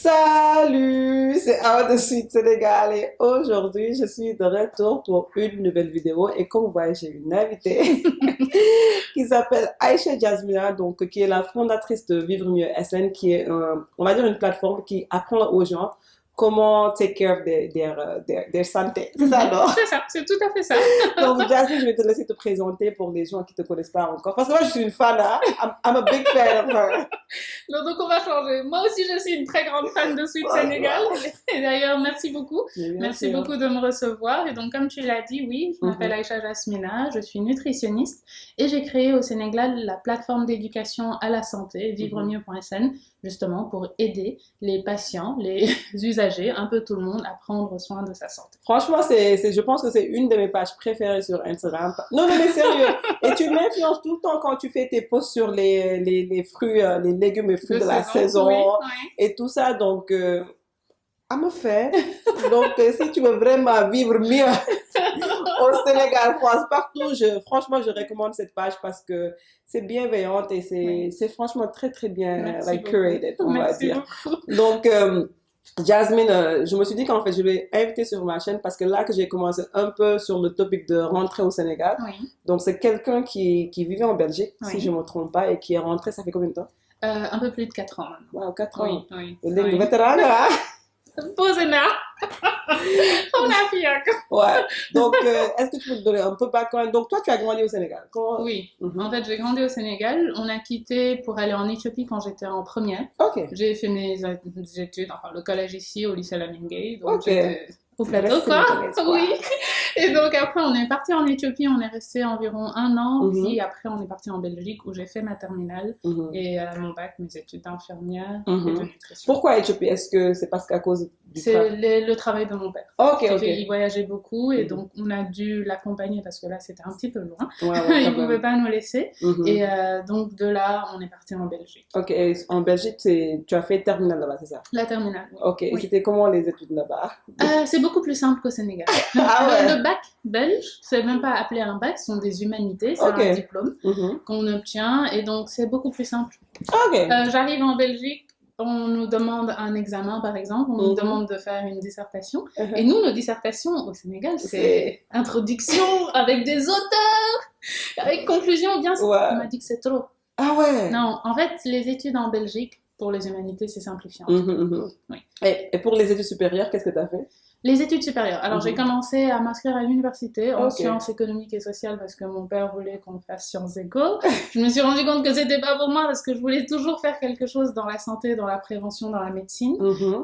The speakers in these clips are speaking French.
Salut, c'est Awa de Suite Sénégal et aujourd'hui je suis de retour pour une nouvelle vidéo et comme vous voyez j'ai une invitée qui s'appelle Aïcha Jasmina donc qui est la fondatrice de Vivre Mieux SN qui est on va dire une plateforme qui apprend aux gens comment take care of their santé. C'est ça, non? C'est ça, c'est tout à fait ça. Donc, Jasmine, je vais te laisser te présenter pour les gens qui ne te connaissent pas encore. Parce que moi, je suis une fan, hein? I'm a big fan of her. Donc on va changer. Moi aussi, je suis une très grande fan de Suite Sénégal. Et d'ailleurs, merci beaucoup. Merci beaucoup de me recevoir. Et donc, comme tu l'as dit, oui, je m'appelle Aïcha Jasmina, je suis nutritionniste et j'ai créé au Sénégal la plateforme d'éducation à la santé, vivremieux.sn, justement pour aider les patients, les usagers, un peu tout le monde à prendre soin de sa santé. Franchement, je pense que c'est une de mes pages préférées sur Instagram. Non, mais sérieux. Et tu m'influences tout le temps quand tu fais tes posts sur les fruits, les légumes et fruits de la saison oui, oui. et tout ça. Donc, à me faire. Donc, si tu veux vraiment vivre mieux au Sénégal, France, partout, franchement, je recommande cette page parce que c'est bienveillante et c'est franchement très, très bien curated, on va dire. Donc, Jasmine, je me suis dit qu'en fait, je vais inviter sur ma chaîne parce que là que j'ai commencé un peu sur le topic de rentrer au Sénégal. Oui. Donc, c'est quelqu'un qui vivait en Belgique, si je ne me trompe pas, et qui est rentré, ça fait combien de temps? Un peu plus de 4 ans maintenant. Wow, 4 ans. Oui. Le vétéran, là. Posez-moi. On a fait. Ouais. Donc, est-ce que tu peux te donner un peu background? Donc, toi, tu as grandi au Sénégal. Oui. En fait, j'ai grandi au Sénégal. On a quitté pour aller en Éthiopie quand j'étais en première. Ok. J'ai fait mes études, enfin le collège ici, au lycée Lamine. Donc, j'étais au plateau, quoi. Oui. Et donc, après, on est parti en Éthiopie. On est resté environ 1 an. Puis après, on est parti en Belgique où j'ai fait ma terminale et mon bac, mes études d'infirmière et de nutrition. Pourquoi Éthiopie? Est-ce que c'est parce qu'à cause du travail? C'est le travail de mon père. Ok. Il voyageait beaucoup et donc on a dû l'accompagner parce que là, c'était un petit peu loin. Ouais, il ne pouvait pas nous laisser. Et donc, de là, on est parti en Belgique. Ok. Et en Belgique, tu as fait terminale là-bas, c'est ça? La terminale, oui. Ok. Et c'était comment les études là-bas? C'est beaucoup plus simple qu'au Sénégal. Le bac belge, c'est même pas appelé un bac, ce sont des humanités, c'est un diplôme qu'on obtient et donc c'est beaucoup plus simple. J'arrive en Belgique, on nous demande un examen par exemple, on nous demande de faire une dissertation et nous, nos dissertations au Sénégal, c'est introduction avec des auteurs, avec conclusion, bien sûr. On m'a dit que c'est trop. Ah ouais? Non, en fait, les études en Belgique, pour les humanités, c'est simplifiant. Oui. Et pour les études supérieures, qu'est-ce que tu as fait? Les études supérieures. Alors, j'ai commencé à m'inscrire à l'université en sciences économiques et sociales parce que mon père voulait qu'on fasse Sciences Éco. Je me suis rendu compte que c'était pas pour moi parce que je voulais toujours faire quelque chose dans la santé, dans la prévention, dans la médecine.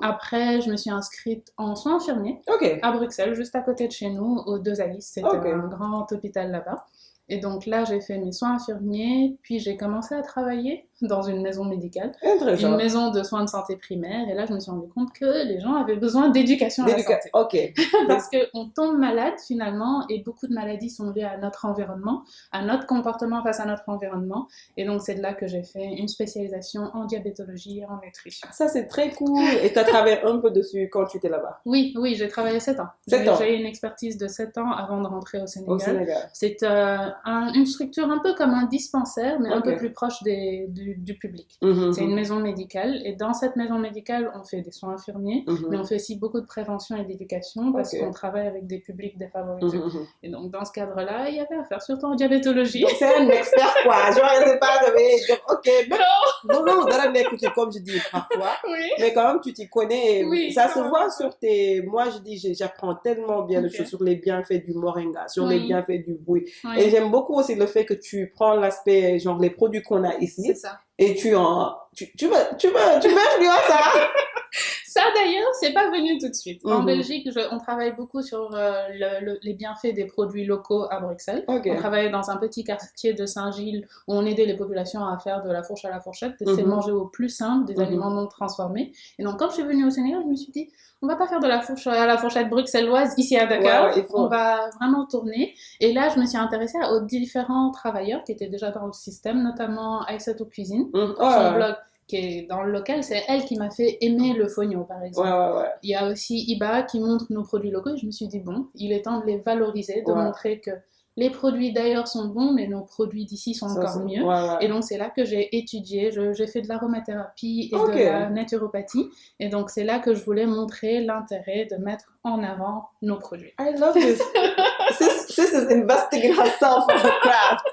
Après, je me suis inscrite en soins infirmiers à Bruxelles, juste à côté de chez nous, au 2 Alice. C'était un grand hôpital là-bas. Et donc là, j'ai fait mes soins infirmiers, puis j'ai commencé à travailler dans une maison médicale, une maison de soins de santé primaire. Et là, je me suis rendu compte que les gens avaient besoin d'éducation à la santé. Parce qu'on tombe malade finalement, et beaucoup de maladies sont liées à notre environnement, à notre comportement face à notre environnement. Et donc, c'est de là que j'ai fait une spécialisation en diabétologie et en nutrition. Ça, c'est très cool. Et tu as travaillé un peu dessus quand tu étais là-bas? Oui, j'ai travaillé 7 ans. J'ai une expertise de 7 ans avant de rentrer au Sénégal. C'est une structure un peu comme un dispensaire, mais un peu plus proche du public. C'est une maison médicale et dans cette maison médicale, on fait des soins infirmiers, mais on fait aussi beaucoup de prévention et d'éducation parce qu'on travaille avec des publics défavorisés. Et donc, dans ce cadre-là, il y avait à faire, surtout en diabétologie. Donc, c'est un expert, quoi. Genre, je sais pas, non, comme je dis parfois, mais quand même, tu t'y connais. Ça se voit sur tes... Moi, je dis, j'apprends tellement bien de choses sur les bienfaits du moringa, sur les bienfaits du bouille. Et j'aime beaucoup aussi le fait que tu prends l'aspect, genre, les produits qu'on a ici. C'est ça. Et tu m'influences, hein? Ça d'ailleurs, c'est pas venu tout de suite. En Belgique, on travaille beaucoup sur les bienfaits des produits locaux à Bruxelles. On travaillait dans un petit quartier de Saint-Gilles où on aidait les populations à faire de la fourche à la fourchette, c'est manger au plus simple des aliments non transformés. Et donc quand je suis venue au Sénégal, je me suis dit, on va pas faire de la fourche à la fourchette bruxelloise ici à Dakar, on va vraiment tourner. Et là, je me suis intéressée aux différents travailleurs qui étaient déjà dans le système, notamment Aïssatou Cuisine, son blog qui est dans le local, c'est elle qui m'a fait aimer le fognon, par exemple. Il y a aussi Iba qui montre nos produits locaux et je me suis dit, bon, il est temps de les valoriser, de montrer que Les produits d'ailleurs sont bons, mais nos produits d'ici sont encore mieux. Et donc, c'est là que j'ai étudié. J'ai fait de l'aromathérapie et de la naturopathie. Et donc, c'est là que je voulais montrer l'intérêt de mettre en avant nos produits. I love this. This is investing in herself for her craft.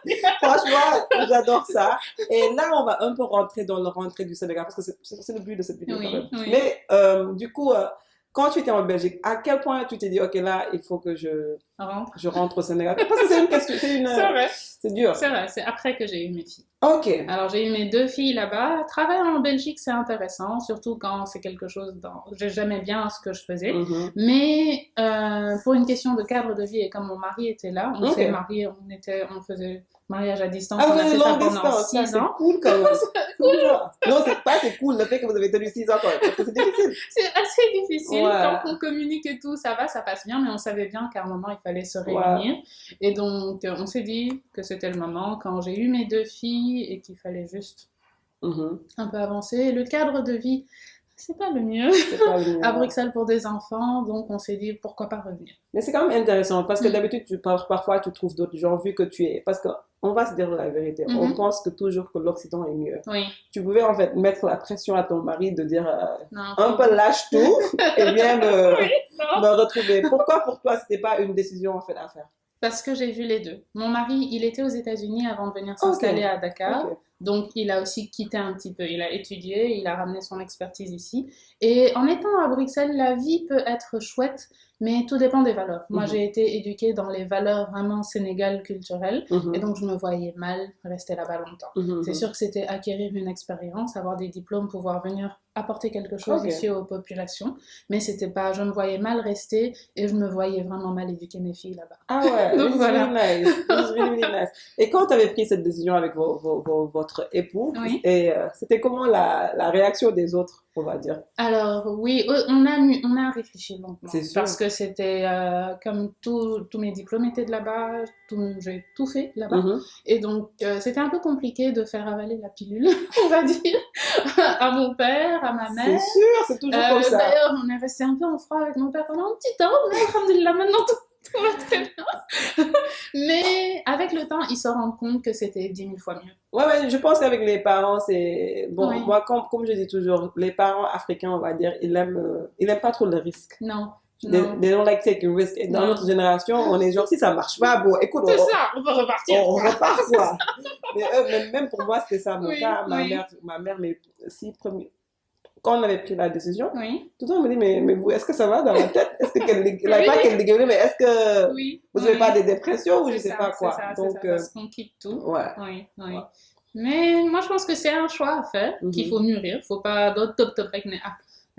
Franchement, j'adore ça. Et là, on va un peu rentrer dans le rentrée du Sénégal, parce que c'est le but de cette vidéo quand même. Oui. Mais du coup... quand tu étais en Belgique, à quel point tu t'es dit, ok, là, il faut que je rentre au Sénégal? Parce que c'est une question, c'est vrai. C'est dur. C'est vrai, c'est après que j'ai eu mes filles. Ok. Alors, j'ai eu mes 2 filles là-bas. Travailler en Belgique, c'est intéressant, surtout quand c'est quelque chose j'aimais bien ce que je faisais. Mais pour une question de cadre de vie, et comme mon mari était là, on s'est mariés, on faisait mariage à distance, on a fait ça pendant 6 ans. C'est cool quand même. Cool. Non, c'est cool le fait que vous avez tenu 6 ans quand même, parce que c'est difficile. C'est assez difficile. Tant qu'on communique et tout, ça va, ça passe bien, mais on savait bien qu'à un moment, il fallait se réunir. Et donc, on s'est dit que c'était le moment, quand j'ai eu mes 2 filles, et qu'il fallait juste un peu avancer. Le cadre de vie, c'est pas le mieux à Bruxelles pour des enfants, donc on s'est dit pourquoi pas revenir. Mais c'est quand même intéressant, parce que d'habitude, parfois tu trouves d'autres gens, vu que tu es... Parce qu'on va se dire la vérité, on pense que toujours que l'Occident est mieux. Tu pouvais en fait mettre la pression à ton mari de dire un peu lâche tout et viens me retrouver. Pourquoi pour toi c'était pas une décision en fait à faire? Parce que j'ai vu les deux. Mon mari, il était aux États-Unis avant de venir s'installer à Dakar. Donc, il a aussi quitté un petit peu. Il a étudié, il a ramené son expertise ici. Et en étant à Bruxelles, la vie peut être chouette, mais tout dépend des valeurs. Moi, j'ai été éduquée dans les valeurs vraiment sénégales culturelles. Et donc, je me voyais mal rester là-bas longtemps. C'est sûr que c'était acquérir une expérience, avoir des diplômes, pouvoir venir apporter quelque chose ici aux populations. Mais c'était pas... Je me voyais mal rester et je me voyais vraiment mal éduquer mes filles là-bas. Ah ouais, donc voilà. Really nice. Et quand tu avais pris cette décision avec votre époux, et c'était comment la réaction des autres, on va dire? Alors oui, on a réfléchi longtemps. C'est sûr. Parce que c'était comme tous mes diplômes étaient de là-bas, j'ai tout fait là-bas. Et donc c'était un peu compliqué de faire avaler la pilule, on va dire, à mon père, à ma mère. C'est sûr, c'est toujours comme ça. D'ailleurs, on est resté un peu en froid avec mon père pendant un petit temps, mais alhamdoulilah, maintenant tout va très bien. Mais avec le temps, ils se rendent compte que c'était 10 000 fois mieux. Ouais, je pense qu'avec les parents, c'est... Bon, moi, comme je dis toujours, les parents africains, on va dire, ils aiment pas trop le risque. Non. They don't like taking risk. Et dans notre génération, on est genre, si ça marche pas, bon, écoute, c'est ça, on va repartir. On repart, quoi. Mais même pour moi, c'était ça mon cas. Ma mère, mes 6 premiers... Quand on avait pris la décision, tout le temps, on me dit, mais vous, est-ce que ça va dans la tête? Est-ce que pas qu'elle dégueule, mais est-ce que vous n'avez pas des dépressions ou je sais pas quoi? Donc, c'est ça, parce qu'on quitte tout. Oui. Mais moi, je pense que c'est un choix à faire, qu'il faut mûrir. Il ne faut pas d'autres top avec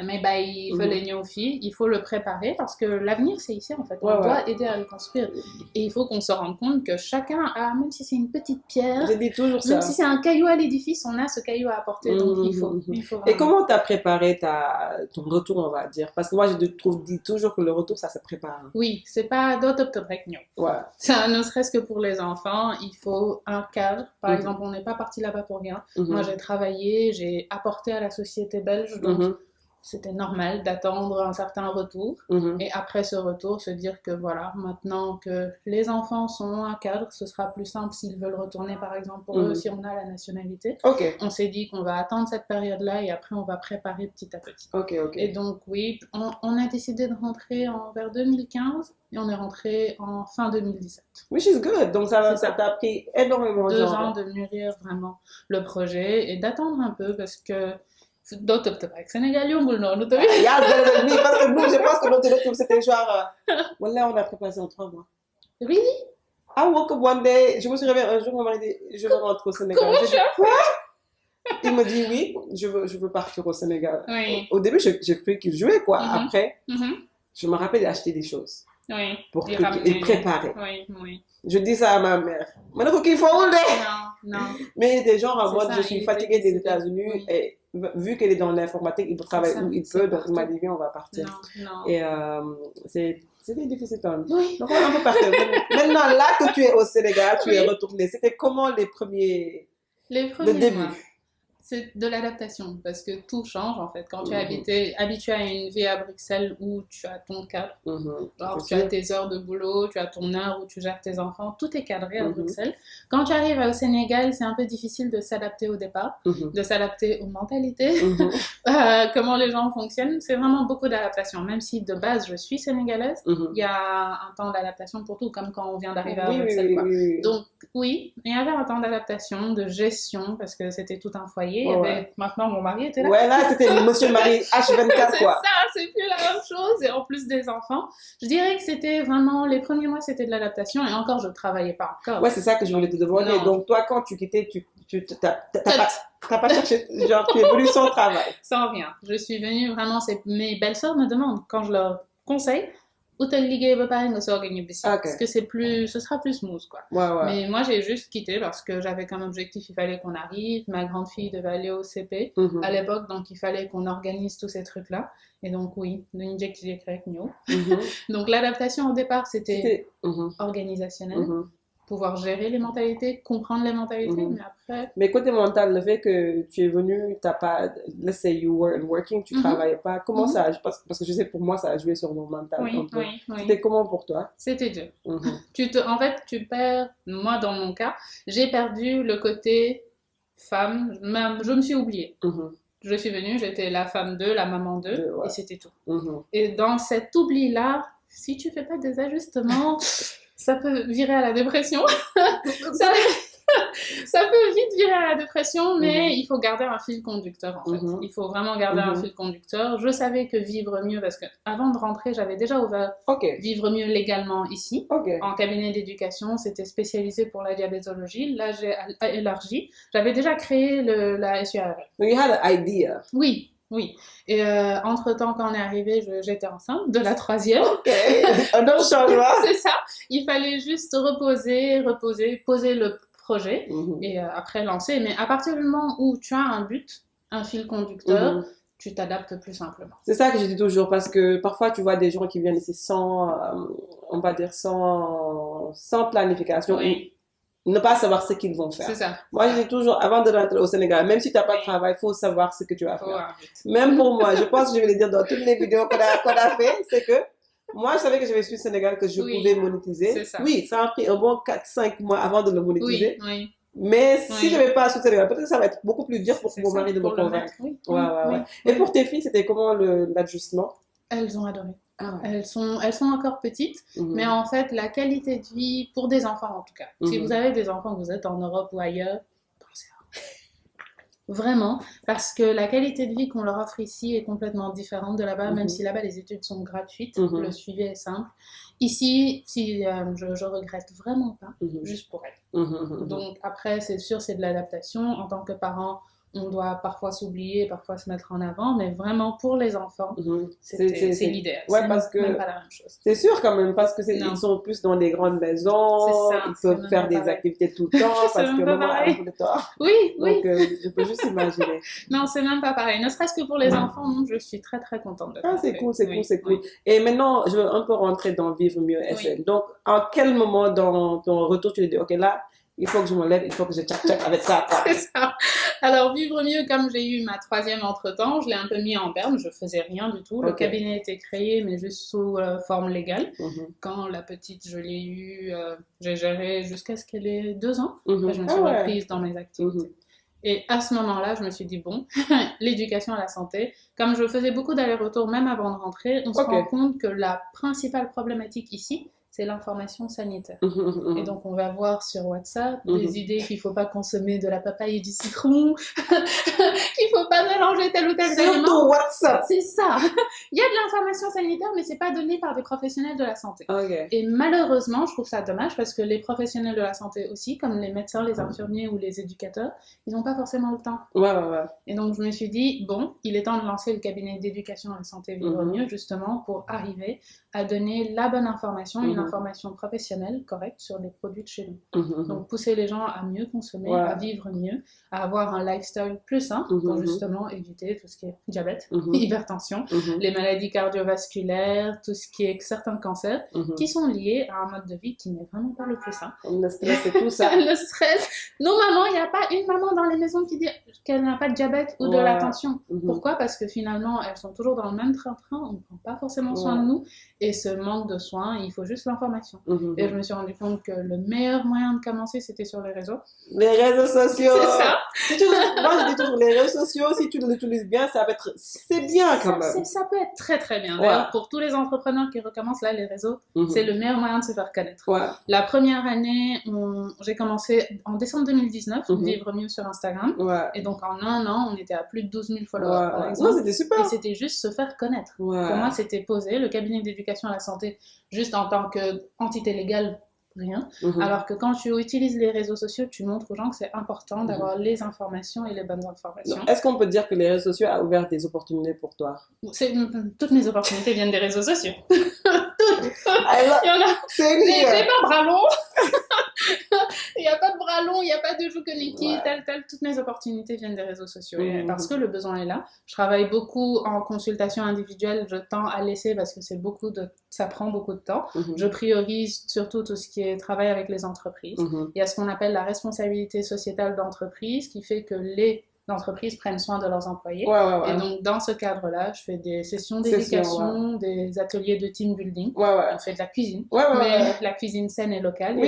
mais il faut les filles, il faut le préparer parce que l'avenir c'est ici en fait. On doit aider à le construire. Et il faut qu'on se rende compte que chacun a, même si c'est une petite pierre, je dis toujours même si c'est un caillou à l'édifice, on a ce caillou à apporter. Donc il faut vraiment... Et comment tu as préparé ton retour, on va dire? Parce que moi je dis toujours que le retour ça se prépare. Oui, c'est pas d'autres avec nous. Ça, ne serait-ce que pour les enfants, il faut un cadre. Par exemple, on n'est pas parti là-bas pour rien. Moi j'ai travaillé, j'ai apporté à la société belge, donc c'était normal d'attendre un certain retour et après ce retour se dire que voilà, maintenant que les enfants sont un cadre, ce sera plus simple s'ils veulent retourner par exemple pour eux si on a la nationalité. On s'est dit qu'on va attendre cette période-là et après on va préparer petit à petit. Et donc oui, on a décidé de rentrer vers 2015 et on est rentré en fin 2017. Which is good. Donc ça t'a pris énormément de 2 ans de mûrir vraiment le projet et d'attendre un peu parce que d'autres Sénégal yombul noonu tamit. Parce que nous, je pense que notre retour c'était genre voilà, on a préparé ça en 3 mois. Really? I woke up one day, je me suis réveillée un jour, mon mari dit je veux rentrer au Sénégal. Comment tu as fait? Il me dit oui, je veux partir au Sénégal. Au début, j'ai cru qu'il jouait quoi. Après, je me rappelle d'acheter des choses. Pour qu'il prépare. Je dis ça à ma mère. Maintenant qu'il faut Non. Mais des gens en mode je suis fatiguée des États-Unis et vu qu'elle est dans l'informatique, il peut travailler où il peut, donc il m'a dit viens, on va partir. Et c'était difficile quand même. Donc on peut partir. Maintenant là que tu es au Sénégal, tu es retournée. C'était comment le début? C'est de l'adaptation, parce que tout change en fait. Quand tu es habitué à une vie à Bruxelles où tu as ton cadre, genre tu as tes heures de boulot, tu as ton heure où tu gères tes enfants, tout est cadré à Bruxelles. Quand tu arrives au Sénégal, c'est un peu difficile de s'adapter au départ, de s'adapter aux mentalités, comment les gens fonctionnent. C'est vraiment beaucoup d'adaptation. Même si de base je suis sénégalaise, il y a un temps d'adaptation pour tout, comme quand on vient d'arriver à Bruxelles. Quoi. Donc oui, il y avait un temps d'adaptation, de gestion, parce que c'était tout un foyer. Maintenant, mon mari était là. Ouais, là, c'était monsieur le mari H24, c'est quoi. Ça, c'est plus la même chose. Et en plus des enfants, je dirais que c'était vraiment, les premiers mois, c'était de l'adaptation. Et encore, je ne travaillais pas encore. Ouais, c'est ça que je voulais te demander. Non. Donc, toi, quand tu quittais, t'as pas cherché, genre, tu es venu sans travail. Sans rien. Je suis venue vraiment, mes belles-sœurs me demandent, quand je leur conseille, parce que ce sera plus smooth, quoi. Mais moi j'ai juste quitté parce que j'avais comme objectif, il fallait qu'on arrive, ma grande fille devait aller au CP à l'époque, donc il fallait qu'on organise tous ces trucs là, et donc oui, donc l'adaptation au départ c'était organisationnel, pouvoir gérer les mentalités, comprendre les mentalités, mais après... Mais côté mental, le fait que tu es venu, t'as pas... Let's say you weren't working, tu travaillais pas, comment ça a... Parce que je sais, pour moi, ça a joué sur mon mental. Oui. C'était comment pour toi? C'était dur. En fait, tu perds... Moi, dans mon cas, j'ai perdu le côté femme. Je me suis oubliée. Je suis venue, j'étais la femme d'eux, la maman d'eux, et c'était tout. Et dans cet oubli-là, si tu fais pas des ajustements... ça peut virer à la dépression. ça peut vite virer à la dépression, mais il faut garder un fil conducteur, en fait. Il faut vraiment garder un fil conducteur. Je savais que Vivre Mieux, parce que avant de rentrer, j'avais déjà ouvert Vivre Mieux légalement ici, en cabinet d'éducation. C'était spécialisé pour la diabétologie. Là, j'ai élargi. J'avais déjà créé la SUARL. You had an idea. Oui. Et entre-temps, quand on est arrivé, j'étais enceinte de la 3e. Un autre changement. C'est ça. Il fallait juste poser le projet et après lancer. Mais à partir du moment où tu as un but, un fil conducteur, tu t'adaptes plus simplement. C'est ça que je dis toujours, parce que parfois tu vois des gens qui viennent ici sans planification. Ne pas savoir ce qu'ils vont faire. C'est ça. Moi, je dis toujours, avant de rentrer au Sénégal, même si tu n'as pas de travail, il faut savoir ce que tu vas faire. Même pour moi, je pense que je vais le dire dans toutes les vidéos qu'on a fait, c'est que moi, je savais que j'avais su au Sénégal, que je pouvais monétiser. C'est ça. Oui, ça a pris un bon 4-5 mois avant de le monétiser. Mais si je n'avais pas su au Sénégal, peut-être que ça va être beaucoup plus dur pour mon mari de me convaincre. Et pour tes filles, c'était comment l'ajustement? Elles ont adoré. Elles sont encore petites, mais en fait, la qualité de vie, pour des enfants en tout cas, si vous avez des enfants, que vous êtes en Europe ou ailleurs, pensez à eux. Vraiment, parce que la qualité de vie qu'on leur offre ici est complètement différente de là-bas, même si là-bas les études sont gratuites, le suivi est simple. Ici, je regrette vraiment pas, juste pour elles. Donc après, c'est sûr, c'est de l'adaptation. En tant que parent, on doit parfois s'oublier, parfois se mettre en avant, mais vraiment pour les enfants, c'est l'idéal. Ouais, c'est même pas la même chose. C'est sûr quand même, parce que ils sont plus dans des grandes maisons, ils peuvent faire des activités tout le temps, parce que maman a tout le temps. Oui. Donc je peux juste imaginer. Non, c'est même pas pareil. Ne serait-ce que pour les enfants, je suis très très contente de ça. C'est cool. Et maintenant, je veux un peu rentrer dans Vivre Mieux SN. Donc, en quel moment dans ton retour, tu te dis, ok, là, il faut que je me lève, il faut que je tchac avec ça. C'est ça. Alors, Vivre Mieux, comme j'ai eu ma 3e entre-temps, je l'ai un peu mis en berne, je faisais rien du tout. Le cabinet était créé, mais juste sous forme légale. Quand la petite, je l'ai eue, j'ai géré jusqu'à ce qu'elle ait 2 ans. Après, je me suis reprise dans mes activités. Et à ce moment-là, je me suis dit, bon, l'éducation à la santé, comme je faisais beaucoup d'allers-retours, même avant de rentrer, on se rend compte que la principale problématique ici, c'est l'information sanitaire. Et donc, on va voir sur WhatsApp des idées qu'il ne faut pas consommer de la papaye et du citron, qu'il ne faut pas mélanger tel ou tel aliment. Surtout WhatsApp. C'est ça. Il y a de l'information sanitaire, mais ce n'est pas donné par des professionnels de la santé. Et malheureusement, je trouve ça dommage parce que les professionnels de la santé aussi, comme les médecins, les infirmiers ou les éducateurs, ils n'ont pas forcément le temps. Et donc, je me suis dit, bon, il est temps de lancer le cabinet d'éducation à la santé Vivre Mieux, justement, pour arriver à donner la bonne information, une information professionnelle correcte sur les produits de chez nous. Donc, pousser les gens à mieux consommer, à vivre mieux, à avoir un lifestyle plus sain pour justement éviter tout ce qui est diabète, hypertension, les maladies cardiovasculaires, tout ce qui est certains cancers qui sont liés à un mode de vie qui n'est vraiment pas le plus sain. Le stress et tout ça. Le stress. Nos mamans, il n'y a pas une maman dans les maisons qui dit qu'elle n'a pas de diabète ou de la tension. Pourquoi? Parce que finalement, elles sont toujours dans le même train-train, on ne prend pas forcément soin de nous, et ce manque de soins, il faut juste l'information. Et je me suis rendu compte que le meilleur moyen de commencer, c'était sur les réseaux. Les réseaux sociaux. C'est ça. Moi, je dis toujours, les réseaux sociaux, si tu l'utilises bien, c'est bien quand même. Ça peut être très très bien. D'ailleurs, pour tous les entrepreneurs qui recommencent là, les réseaux, c'est le meilleur moyen de se faire connaître. La première année, j'ai commencé en décembre 2019, vivre mieux sur Instagram. Et donc en un an, on était à plus de 12 000 followers par exemple. Non, c'était super. Et c'était juste se faire connaître. Pour moi, c'était poser le cabinet d'éducation à la santé juste en tant qu'entité légale, rien. Alors que quand tu utilises les réseaux sociaux, tu montres aux gens que c'est important d'avoir les informations et les bonnes informations. Est-ce qu'on peut dire que les réseaux sociaux ont ouvert des opportunités pour toi? Toutes mes opportunités viennent des réseaux sociaux. Toutes. Il y en a. J'ai pas bras long. Il n'y a pas de bras long, il n'y a pas de joues connectées, toutes mes opportunités viennent des réseaux sociaux. Parce que le besoin est là. Je travaille beaucoup en consultation individuelle, je tends à laisser parce que ça prend beaucoup de temps. Je priorise surtout tout ce qui est travail avec les entreprises. Il y a ce qu'on appelle la responsabilité sociétale d'entreprise qui fait que les entreprises prennent soin de leurs employés. Et donc, dans ce cadre-là, je fais des sessions d'éducation, des ateliers de team building. On fait de la cuisine, mais la cuisine saine et locale.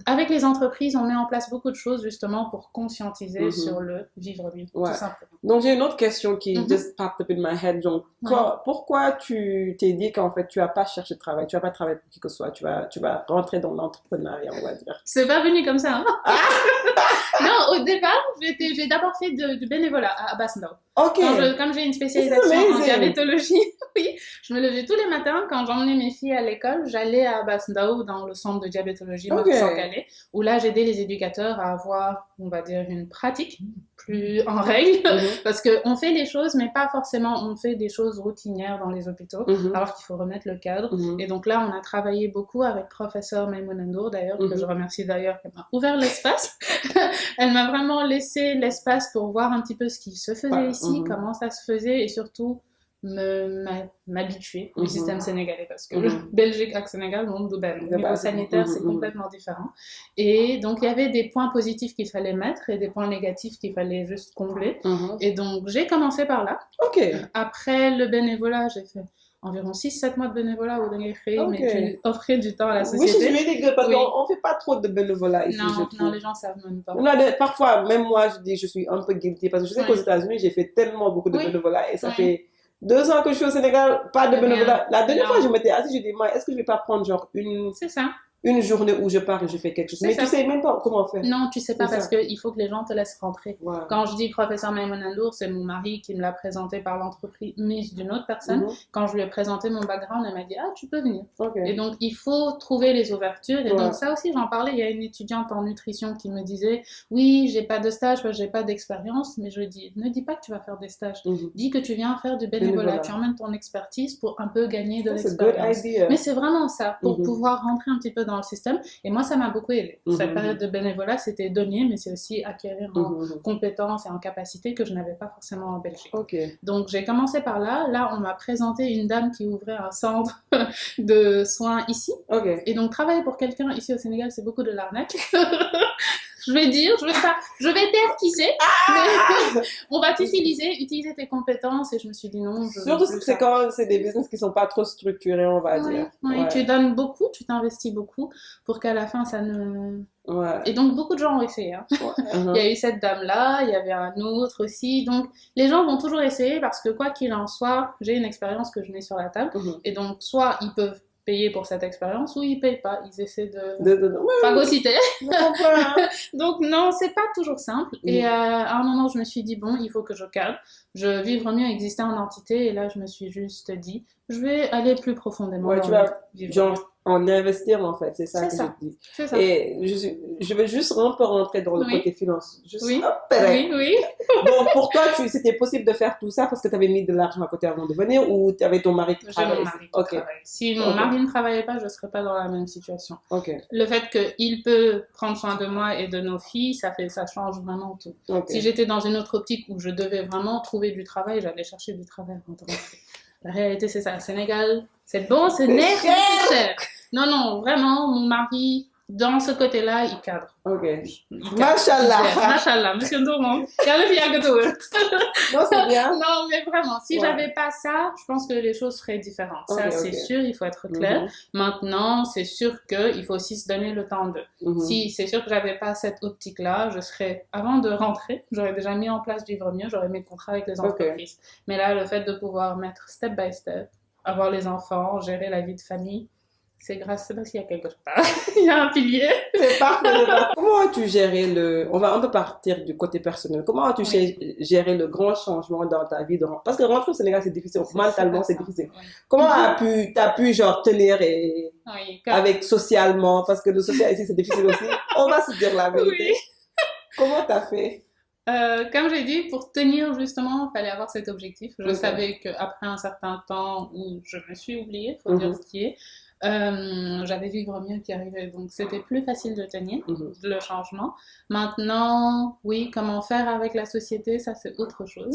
Avec les entreprises, on met en place beaucoup de choses justement pour conscientiser sur le vivre mieux, tout simplement. Donc, j'ai une autre question qui just popped up in my head. Donc, pourquoi tu t'es dit qu'en fait, tu n'as pas cherché de travail, tu n'as pas travaillé pour qui que ce soit, tu vas rentrer dans l'entrepreneuriat, on va dire. C'est pas venu comme ça, hein? Non, au départ, j'ai d'abord fait du bénévolat à Abbas-Ndao. Comme j'ai une spécialisation en diabétologie, je me levais tous les matins quand j'emmenais mes filles à l'école, j'allais à Abbas-Ndao dans le centre de diabétologie Maurice-en-Calais, où là j'aidais les éducateurs à avoir, on va dire, une pratique plus en règle, parce qu'on fait les choses, mais pas forcément on fait des choses routinières dans les hôpitaux, alors qu'il faut remettre le cadre. Et donc là, on a travaillé beaucoup avec professeur Maïmouna Ndour, d'ailleurs, que je remercie d'ailleurs, qui m'a ouvert l'espace. Elle m'a vraiment laissé l'espace pour voir un petit peu ce qui se faisait ici, comment ça se faisait, et surtout m'habituer au système sénégalais, parce que Belgique avec Sénégal, au niveau sanitaire, c'est complètement différent. Et donc, il y avait des points positifs qu'il fallait mettre et des points négatifs qu'il fallait juste combler. Et donc, j'ai commencé par là. Après le bénévolat, j'ai fait environ 6-7 mois de bénévolat au dernier créé, mais tu offrais du temps à la société. Oui, je suis parce qu'on ne fait pas trop de bénévolat ici, non, les gens ne savent même pas. Parfois, même moi, je suis un peu guilty, parce que je sais qu'aux États-Unis, j'ai fait tellement beaucoup de bénévolat, et ça fait 2 ans que je suis au Sénégal, pas de bénévolat. La dernière fois, je m'étais assise, je dis, est-ce que je ne vais pas prendre genre une journée où je pars et je fais quelque chose. Mais tu sais même pas comment faire. Non, tu sais pas parce qu'il faut que les gens te laissent rentrer. Quand je dis professeur Maïmouna Ndour, c'est mon mari qui me l'a présenté par l'entreprise d'une autre personne. Quand je lui ai présenté mon background, elle m'a dit tu peux venir. Et donc il faut trouver les ouvertures. Et donc ça aussi, j'en parlais. Il y a une étudiante en nutrition qui me disait oui, j'ai pas de stage, j'ai pas d'expérience. Mais je dis ne dis pas que tu vas faire des stages. Dis que tu viens faire du bénévolat. Tu emmènes ton expertise pour un peu gagner de l'expérience. Mais c'est vraiment ça, pour pouvoir rentrer un petit peu dans le système. Et moi, ça m'a beaucoup aidé. Cette période de bénévolat, c'était donner, mais c'est aussi acquérir en compétences et en capacités que je n'avais pas forcément en Belgique. Donc, j'ai commencé par là. Là, on m'a présenté une dame qui ouvrait un centre de soins ici. Et donc, travailler pour quelqu'un ici au Sénégal, c'est beaucoup de l'arnaque. Je vais taire qui c'est, mais on va utiliser tes compétences, et je me suis dit non. Surtout c'est quand c'est des business qui sont pas trop structurés, on va dire. Tu donnes beaucoup, tu t'investis beaucoup pour qu'à la fin ça ne... Et donc beaucoup de gens ont essayé. Il y a eu cette dame-là, il y avait un autre aussi, donc les gens vont toujours essayer parce que quoi qu'il en soit, j'ai une expérience que je mets sur la table, et donc soit ils peuvent payer pour cette expérience ou ils payent pas, ils essaient de phagocyter. Donc non, c'est pas toujours simple. Et à un moment je me suis dit bon, il faut que je cadre, je vivre mieux, exister en entité, et là je me suis juste dit je vais aller plus profondément. Tu vas genre En investir, en fait, c'est ça C'est que ça. je dis. C'est ça. Et je vais juste un peu rentrer dans le Oui. côté finance. Juste Oui. un peu. Oui, oui. Donc, pour toi, c'était possible de faire tout ça parce que tu avais mis de l'argent à côté avant de venir ou tu avais ton mari qui J'ai travaillait? mon mari qui Ok, travaille. Si mon Ok. mari ne travaillait pas, je ne serais pas dans la même situation. ok, Le fait qu'il peut prendre soin de moi et de nos filles, ça change vraiment tout. ok. Si j'étais dans une autre optique où je devais vraiment trouver du travail, j'allais chercher du travail avant de rentrer. La réalité, c'est ça. Sénégal, c'est bon, c'est net, mais c'est cher. Non, non, vraiment, mon mari, dans ce côté-là, il cadre. Ok. Il cadre. Machallah. Il gère. Machallah, monsieur Ndourmand. Yalla fi yàgg te wér. Non, c'est bien. Non, mais vraiment, si Ouais. j'avais pas ça, je pense que les choses seraient différentes. Ça, Ok, c'est ok. sûr, il faut être clair. Maintenant, c'est sûr qu'il faut aussi se donner le temps de. Mhm. Si c'est sûr que j'avais pas cette optique-là, je serais, avant de rentrer, j'aurais déjà mis en place Vivre Mieux, j'aurais mis le contrat avec les entreprises. Mais là, le fait de pouvoir mettre step by step, avoir les enfants, gérer la vie de famille, c'est grâce, c'est parce qu'il y a quelque chose. Il y a un pilier. C'est parfait. Comment as-tu géré on peut partir du côté personnel. Comment as-tu géré le grand changement dans ta vie parce que rentrer au Sénégal, c'est difficile. Mentalement, c'est difficile. Oui. Comment t'as pu genre tenir Oui, avec socialement, parce que le social ici, c'est difficile aussi. On va se dire la vérité. Oui. Comment t'as fait? Comme j'ai dit, pour tenir justement, il fallait avoir cet objectif. Je Ok. savais qu'après un certain temps où je me suis oubliée, faut dire ce qui est, j'avais Vivre Mieux qui arrivait, donc c'était plus facile de tenir le changement. Maintenant, oui, comment faire avec la société, ça c'est autre chose.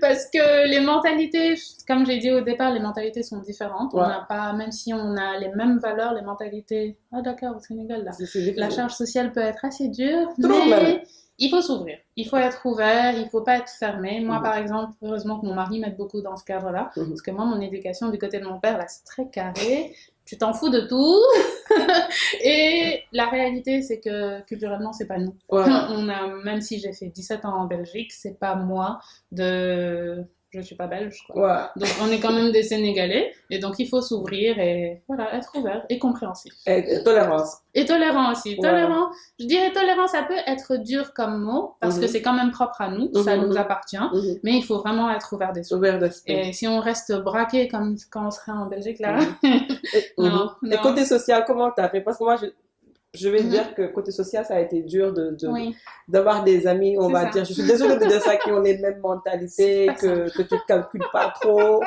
Parce que les mentalités, comme j'ai dit au départ, les mentalités sont différentes. Ouais. On n'a pas, même si on a les mêmes valeurs, les mentalités. Ah d'accord, au Sénégal là. C'est difficile. La charge sociale peut être assez dure, Trop mais même. il faut s'ouvrir. Il faut être ouvert, il ne faut pas être fermé. Moi, par exemple, heureusement que mon mari m'aide beaucoup dans ce cadre-là, parce que moi, mon éducation du côté de mon père, là, c'est très carré. Tu t'en fous de tout. Et la réalité, c'est que culturellement, c'est pas nous. Ouais. Même si j'ai fait 17 ans en Belgique, c'est pas moi de... Je suis pas belge, quoi. Ouais. Donc, on est quand même des Sénégalais. Et donc, il faut s'ouvrir et voilà, être ouvert et compréhensif. Et tolérance. Et tolérant aussi. Ouais. Tolérant, je dirais tolérant, ça peut être dur comme mot, parce que c'est quand même propre à nous, ça nous appartient. Mais il faut vraiment être ouvert d'esprit. Ouvert d'esprit. Et si on reste braqué comme quand on serait en Belgique, là... Non. Non. Et côté social, comment t'as fait? Parce que moi, je vais dire que côté social, ça a été dur Oui. d'avoir des amis, on C'est va ça. dire. Je suis désolée de dire ça, qui ont les mêmes mentalités, C'est pas que tu ne calcules pas trop.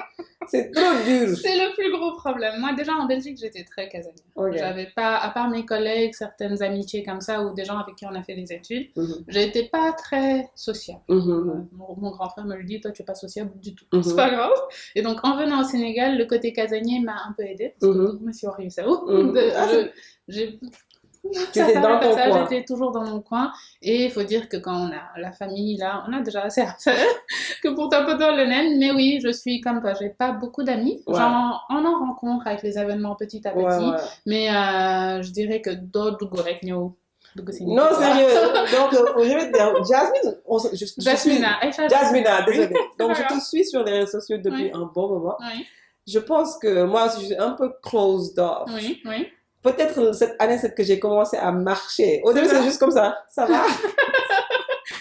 C'est trop dur. C'est le plus gros problème. Moi, déjà, en Belgique, j'étais très casanière. Ok. J'avais pas, à part mes collègues, certaines amitiés comme ça, ou des gens avec qui on a fait des études, j'étais pas très sociable. Mon grand frère me le dit, toi, tu es pas sociable du tout. C'est pas grave. Et donc, en venant au Sénégal, le côté casanier m'a un peu aidée. Parce que je me suis orientée ça où Tu étais dans ton coin. J'étais toujours dans mon coin. Et il faut dire que quand on a la famille, là, on a déjà assez à faire que pour tapoter le naine. Mais oui, je suis comme toi, j'ai pas beaucoup d'amis. Ouais. Genre, on en rencontre avec les événements petit à petit. Ouais. Mais je dirais que d'autres rek ñëw. Non, sérieux. Donc, je vais te dire, Jasmine, Jasmina, désolée. Donc, je te suis sur les réseaux sociaux depuis un bon moment. Oui. Je pense que moi, je suis un peu closed off. Oui, oui. Peut-être cette année, c'est que j'ai commencé à marcher. Au début, c'est juste comme ça. Ça va.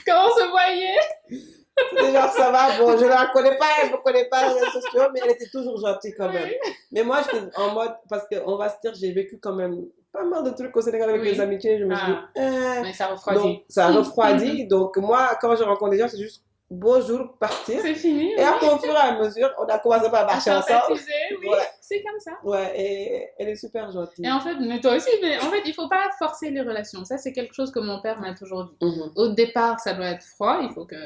Comment on se voyait? C'était genre, ça va. Bon, je la connais pas, elle me connaît pas les réseaux sociaux, mais elle était toujours gentille quand même. Mais moi, j'étais en mode, parce qu'on va se dire, j'ai vécu quand même pas mal de trucs au Sénégal avec les amitiés. Je me suis dit, mais ça refroidit. Donc, ça refroidit. Donc, moi, quand je rencontre des gens, c'est juste bonjour, partir. C'est fini. Et après, au fur et à mesure, on a commencé à marcher ensemble. Oui, c'est comme ça. Ouais, et elle est super gentille. Et en fait, mais toi aussi, mais en fait, il faut pas forcer les relations. Ça, c'est quelque chose que mon père m'a toujours dit. Au départ, ça doit être froid. Il faut que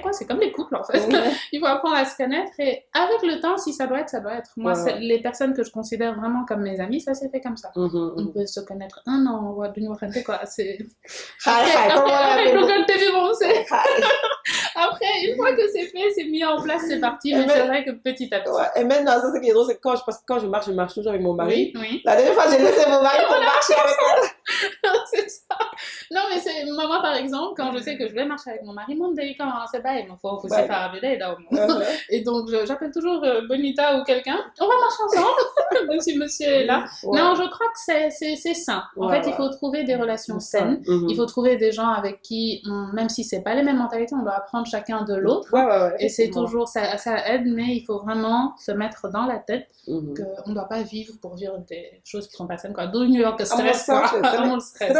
quoi. C'est comme les couples, en fait. Il faut apprendre à se connaître. Et avec le temps, si ça doit être, ça doit être. Moi, les personnes que je considère vraiment comme mes amis, ça s'est fait comme ça. On peut se connaître un an, quoi. C'est... Après, une fois que c'est fait, c'est mis en place, c'est parti. Mais c'est vrai que petit à petit. Ouais. Et maintenant, ça, c'est qui est drôle, c'est que quand je marche toujours avec mon mari. Oui. La dernière fois, j'ai laissé mon mari pour marcher avec elle. C'est ça. Non, mais c'est moi, par exemple, quand je sais que je vais marcher avec mon mari, mon day, quand c'est pas, il faut se faire habiller. Et donc, j'appelle toujours Bonita ou quelqu'un. On va marcher ensemble, même si monsieur est là. Non, je crois que c'est sain. En fait, il faut trouver des relations saines. Il faut trouver des gens avec qui, même si c'est pas les mêmes mentalités, on doit apprendre chacun de l'autre. Et c'est toujours, ça aide, mais il faut vraiment se mettre dans la tête qu'on ne doit pas vivre pour vivre des choses qui sont pas saines, quoi. D'où New York stress, quoi. Le stress.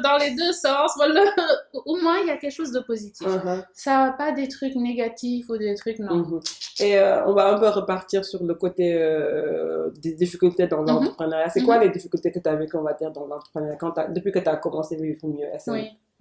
Dans les deux sens. Au moins, il y a quelque chose de positif. Ça n'a pas des trucs négatifs ou des trucs, non. Et on va un peu repartir sur le côté des difficultés dans l'entrepreneuriat. C'est quoi les difficultés que tu as vécues, on va dire, dans l'entrepreneuriat depuis que tu as commencé Vivre Mieux SM?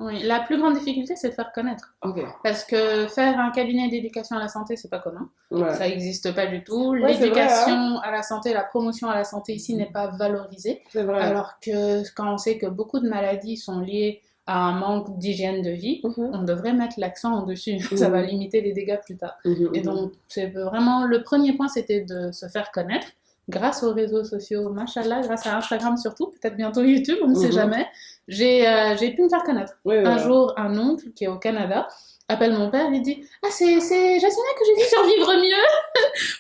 Oui, la plus grande difficulté, c'est de faire connaître. Parce que faire un cabinet d'éducation à la santé, c'est pas commun. Ça n'existe pas du tout. L'éducation à la santé, la promotion à la santé ici n'est pas valorisée. Alors que quand on sait que beaucoup de maladies sont liées à un manque d'hygiène de vie, on devrait mettre l'accent en-dessus. Ça va limiter les dégâts plus tard. Et donc, c'est vraiment le premier point, c'était de se faire connaître. Grâce aux réseaux sociaux, machallah, grâce à Instagram surtout, peut-être bientôt YouTube, on ne sait jamais, j'ai pu me faire connaître. Un jour, un oncle qui est au Canada appelle mon père, lui dit « Ah, c'est Jasmina que j'ai vu sur Vivre Mieux !»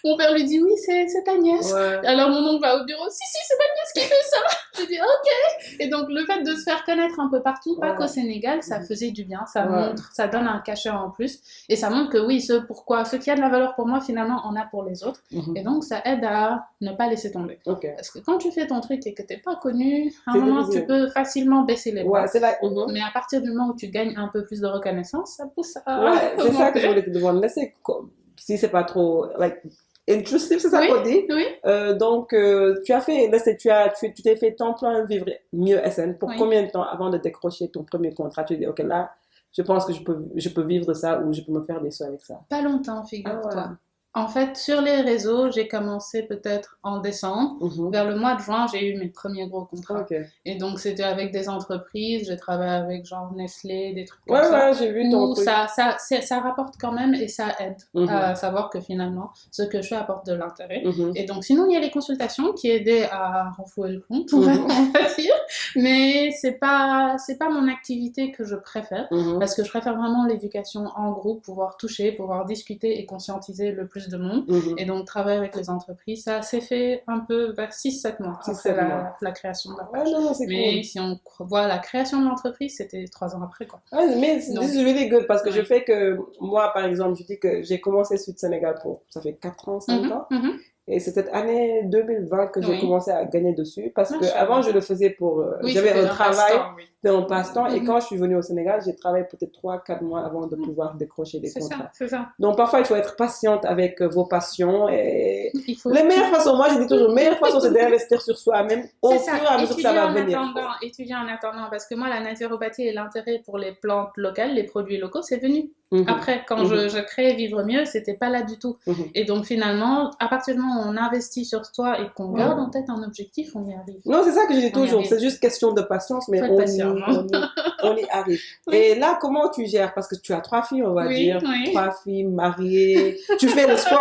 Mon père lui dit « Oui, c'est ta nièce. » Alors mon oncle va au bureau « Si, c'est ma nièce qui fait ça !» Je dis « Ok !» Et donc le fait de se faire connaître un peu partout, pas qu'au Sénégal, ça faisait du bien, ça montre, ça donne un cachet en plus, et ça montre que oui, ce qui a de la valeur pour moi, finalement, on a pour les autres, et donc ça aide à ne pas laisser tomber. Parce que quand tu fais ton truc et que t'es pas connu, à un moment, tu peux facilement baisser les bras. Mais à partir du moment où tu gagnes un peu plus de reconnaissance, ça pousse à... c'est ça que je voulais te demander. Si c'est pas trop intrusive, c'est ça qu'on dit. Donc, tu t'es fait ton plan Vivre Mieux SN pour combien de temps avant de décrocher ton premier contrat? Tu dis, ok, là, je pense que je peux vivre ça ou je peux me faire des sous avec ça. Pas longtemps, figure-toi. En fait, sur les réseaux, j'ai commencé peut-être en décembre. Vers le mois de juin, j'ai eu mes premiers gros contrats. Et donc, c'était avec des entreprises. J'ai travaillé avec genre Nestlé, des trucs comme ça. J'ai vu ton truc. Ça rapporte quand même et ça aide à savoir que finalement, ce que je fais apporte de l'intérêt. Et donc, sinon, il y a les consultations qui aidaient à renflouer le compte, on va dire. Mais c'est pas mon activité que je préfère. Parce que je préfère vraiment l'éducation en groupe, pouvoir toucher, pouvoir discuter et conscientiser le plus de monde. Et donc, travailler avec les entreprises, ça s'est fait un peu vers 6-7 mois après la création de la page. Mais si on voit la création de l'entreprise, c'était 3 ans après, quoi. Mais this is really good parce que je fais que moi, par exemple, je dis que j'ai commencé Sud Sénégal ça fait 4 ans, 5 ans. Et c'est cette année 2020 que j'ai commencé à gagner dessus parce que avant je le faisais pour j'avais un travail dans passe-temps et quand je suis venue au Sénégal j'ai travaillé peut-être 3-4 mois avant de pouvoir décrocher des contrats. C'est ça. Donc parfois il faut être patiente avec vos passions et la meilleure façon, moi je dis toujours, la meilleure façon c'est d'investir sur soi-même au fur et à mesure que ça va venir. Étudier en attendant parce que moi la naturopathie et l'intérêt pour les plantes locales, les produits locaux, c'est venu. Après, quand je créais Vivre Mieux, c'était pas là du tout. Et donc finalement, à partir du moment où on investit sur soi et qu'on garde en tête un objectif, on y arrive. Non, c'est ça que je dis toujours. C'est juste question de patience, mais on y arrive. Et là, comment tu gères? Parce que tu as 3 filles, on va dire. 3 filles mariées. Tu fais le sport.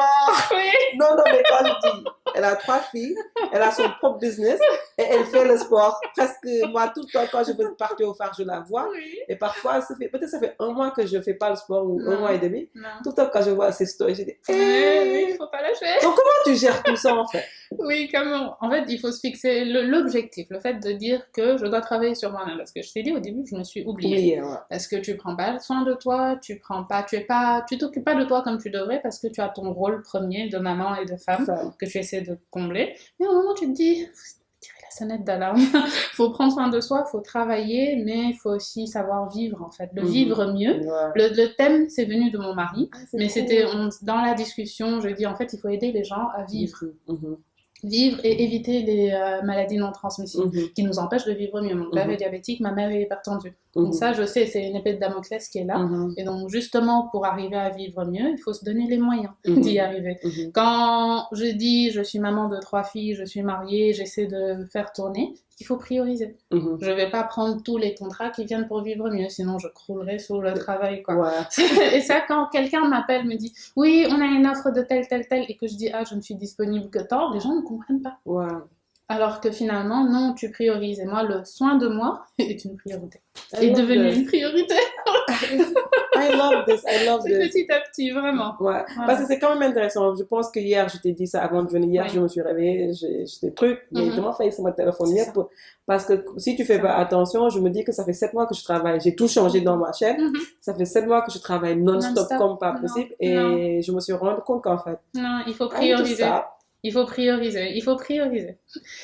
Non, mais quand je dis, elle a 3 filles, elle a son propre business et elle fait le sport. Presque, moi, tout le temps, quand je veux partir au phare, je la vois. Et parfois, peut-être ça fait 1 mois que je fais pas le sport ou 1 mois et demi. Tout le temps, quand je vois ces stories, je dis, oui, faut pas lâcher. Donc, comment tu gères tout ça, en fait? Oui, comment? En fait, il faut se fixer l'objectif, le fait de dire que je dois travailler sur moi-même. Parce que je t'ai dit au début, je me suis oubliée. Parce que tu prends pas soin de toi, tu t'occupes pas de toi comme tu devrais parce que tu as ton rôle premier de maman et de femme que tu essaies de combler. Mais au moment où tu te dis, tirer la sonnette d'alarme, faut prendre soin de soi, faut travailler, mais il faut aussi savoir vivre, en fait, vivre mieux. Le thème, c'est venu de mon mari, mais c'était dans la discussion, je dis en fait, il faut aider les gens à vivre. Vivre et éviter les maladies non transmissibles qui nous empêchent de vivre mieux. Mon père est diabétique, ma mère est hypertendue. Donc ça, je sais, c'est une épée de Damoclès qui est là. Et donc, justement, pour arriver à vivre mieux, il faut se donner les moyens d'y arriver. Quand je dis, je suis maman de 3 filles, je suis mariée, j'essaie de faire tourner, il faut prioriser. Je vais pas prendre tous les contrats qui viennent pour vivre mieux, sinon je croulerai sous le travail, quoi. Et ça, quand quelqu'un m'appelle, me dit, oui, on a une offre de tel, et que je dis, je ne suis disponible que tant, les gens ne comprennent pas. Alors que finalement, non, tu priorises. Et moi, le soin de moi est une priorité. I Est love devenu this. une priorité. I love this. I love C'est this. petit à petit, vraiment. Ouais, Voilà. parce que c'est quand même intéressant. Je pense que hier, je t'ai dit ça avant de venir. Hier, Oui. je me suis réveillée, j'ai des trucs, mais Mhm. demain, failli sur mon téléphone C'est hier. ça. Parce que si tu fais Ça. pas attention, je me dis que ça fait 7 mois que je travaille. J'ai tout changé dans ma chaîne. Mhm. Ça fait 7 mois que je travaille non-stop Non-stop. comme pas Non. possible. Non. Et je me suis rendu compte qu'en fait, Non, il faut I need to prioriser. stop. Il faut prioriser, il faut prioriser.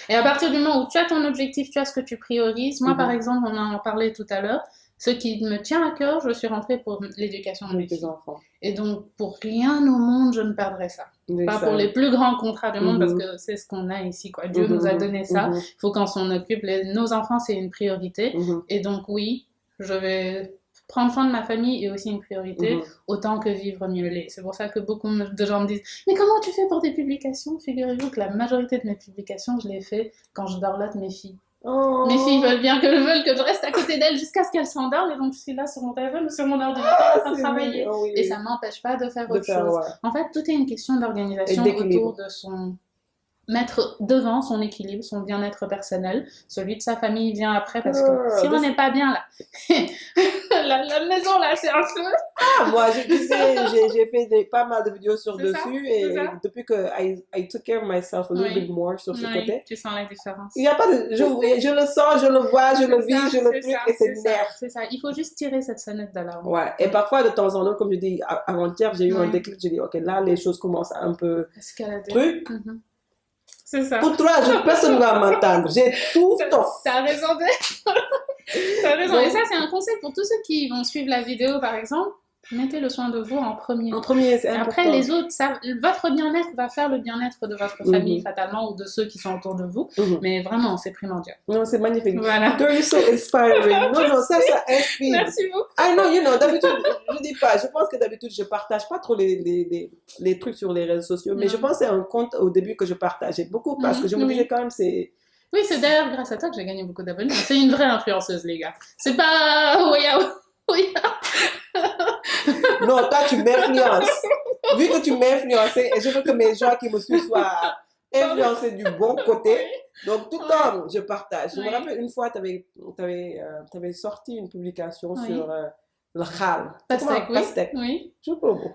Et à partir du moment où tu as ton objectif, tu as ce que tu priorises. Moi, par Mhm. exemple, on en parlait tout à l'heure. Ce qui me tient à cœur, je suis rentrée pour l'éducation de mes Avec tes filles. enfants. Et donc, pour rien au monde, je ne perdrai ça. Avec Pas ça. pour les plus grands contrats du monde, Mhm. parce que c'est ce qu'on a ici, quoi. Dieu Mhm, nous a mhm, donné ça. mhm, Il faut qu'on s'en occupe. Nos enfants, c'est une priorité. mhm, Et donc, oui, je vais prendre soin de ma famille est aussi une priorité, mhm. autant que vivre mieux l'est. C'est pour ça que beaucoup de gens me disent « Mais comment tu fais pour tes publications ?» Figurez-vous que la majorité de mes publications, je les fais quand je dorlote mes filles. Oh. Mes filles veulent que je reste à côté d'elles jusqu'à ce qu'elles s'endorment, et donc je suis là sur mon téléphone ou sur mon ordinateur en train de C'est travailler. mignon, oui, Et oui. ça m'empêche pas de faire De autre faire, chose. ouais. En fait, tout est une question d'organisation Et d'équilibre. autour de son... Mettre devant son équilibre, son bien-être personnel, celui de sa famille vient après, parce que Girl, si on this- n'est pas bien là, la maison là, c'est un feu. Ah, moi, tu sais, j'ai fait pas mal de vidéos sur C'est ça, dessus c'est et ça. depuis que I took care of myself a little Oui. bit more sur ce Oui, côté, tu sens la différence. il n'y a pas de... Je le sens, je le vois, je le vis, je le C'est truc ça, et c'est c'est ça, nerf. c'est ça. Il faut juste tirer cette sonnette d'alarme. Ouais, et parfois de temps en temps, comme je dis avant-hier, j'ai eu un Oui. déclic, j'ai dit, ok, là, les choses commencent à un peu Escalader. truc. Mhm. C'est ça. Pour toi, personne ne va m'entendre. J'ai tout off. T'as raison. T'as raison. Donc- Et ça, c'est un conseil pour tous ceux qui vont suivre la vidéo, par exemple. Mettez le soin de vous en premier. En premier, c'est important. Après, les autres, votre bien-être va faire le bien-être de votre famille, fatalement, ou de ceux qui sont autour de vous. Mhm. Mais vraiment, c'est primordial. Non, c'est magnifique. Voilà. Girl, you're so inspiring. Non, ça inspire. Merci beaucoup. Ah non, d'habitude, je dis pas, je pense que d'habitude, je partage pas trop les trucs sur les réseaux sociaux, mais Non. je pense que c'est un compte au début que je partageais beaucoup parce que je me Oui. disais quand même, c'est... Oui, c'est d'ailleurs grâce à toi que j'ai gagné beaucoup d'abonnés. C'est une vraie influenceuse, les gars. C'est pas... Oui. Non, toi, tu m'influences. Vu que tu m'influences, et je veux que mes gens qui me suivent soient influencés du bon côté. Donc, tout comme je partage. Je me Oui. rappelle une fois, tu avais sorti une publication Oui. sur le khal. Pastèque, oui. Pastèque. Oui. Je sais pas bon.